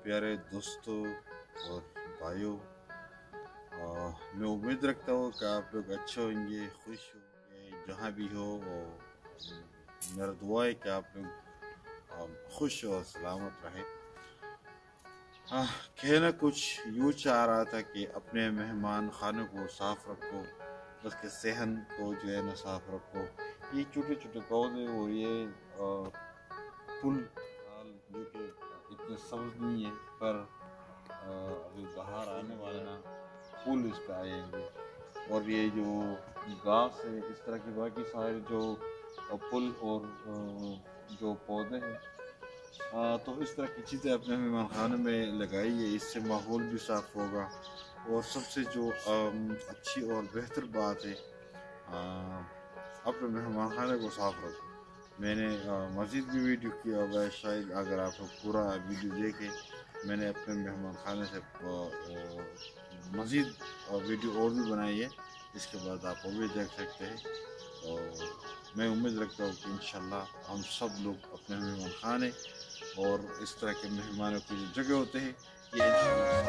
प्यारे दोस्तों और भाइयों, मैं उम्मीद रखता हूँ कि आप लोग अच्छे होंगे, खुश होंगे, जहाँ भी हो। और मेरा दुआ है कि आप लोग खुश और सलामत रहे। कहना कुछ यूँ चाह रहा था कि अपने मेहमान खानों को साफ रखो, उसके सेहन को जो है ना साफ रखो। ये छोटे छोटे पौधे और ये फूल जो कि इतने सब्ज नहीं है, पर अभी बाहर आने वाले ना फूल इस पे आएंगे। और ये जो घास है, इस तरह की बाकी सारे जो फूल और जो पौधे हैं, तो इस तरह की चीज़ें अपने मेहमान खाने में लगाइए, इससे माहौल भी साफ़ होगा। और सबसे जो अच्छी और बेहतर बात है, अपने मेहमान खाने को साफ़ रखो। मैंने मज़ीद भी वीडियो किया होगा, शायद अगर आप पूरा वीडियो देखें, मैंने अपने मेहमान खाने से मज़ीद वीडियो और भी बनाई है, इसके बाद आप वो भी देख सकते हैं। तो मैं उम्मीद रखता हूँ कि इंशाल्लाह हम सब लोग अपने मेहमान खाने और इस तरह के मेहमानों की जो जगह होते हैं, ये इंशाल्लाह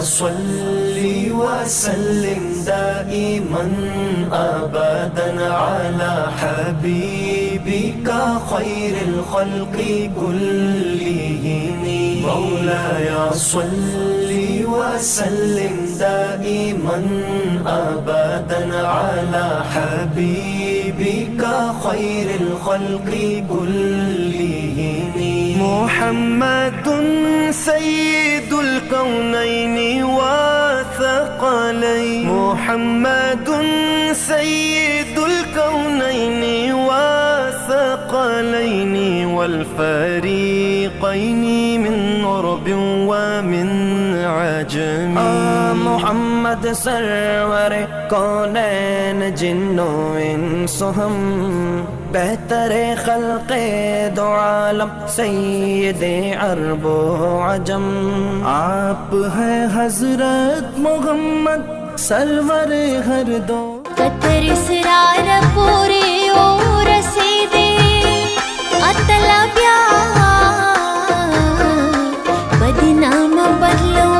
صلي وسلم دائما أبدا على حبيبك خير الخلق كلهم مولاي صلي وسلم دائما أبدا على حبيبك خير الخلق كلهم محمد سيد الكونين وثقلين محمد سيد الكونين وثقلين والفريقين من عرب ومن عجم आजमी। मोहम्मद सरवर कौनैन जिन्नो इंसो हम, बेहतरे खल्क़े दो आलम सैयदे अरबो अजम। आप हैं हजरत मोहम्मद सरवर हर दो। कतर इसरार पूरे ओ रसीदे अतला प्यार बदनाम बदलो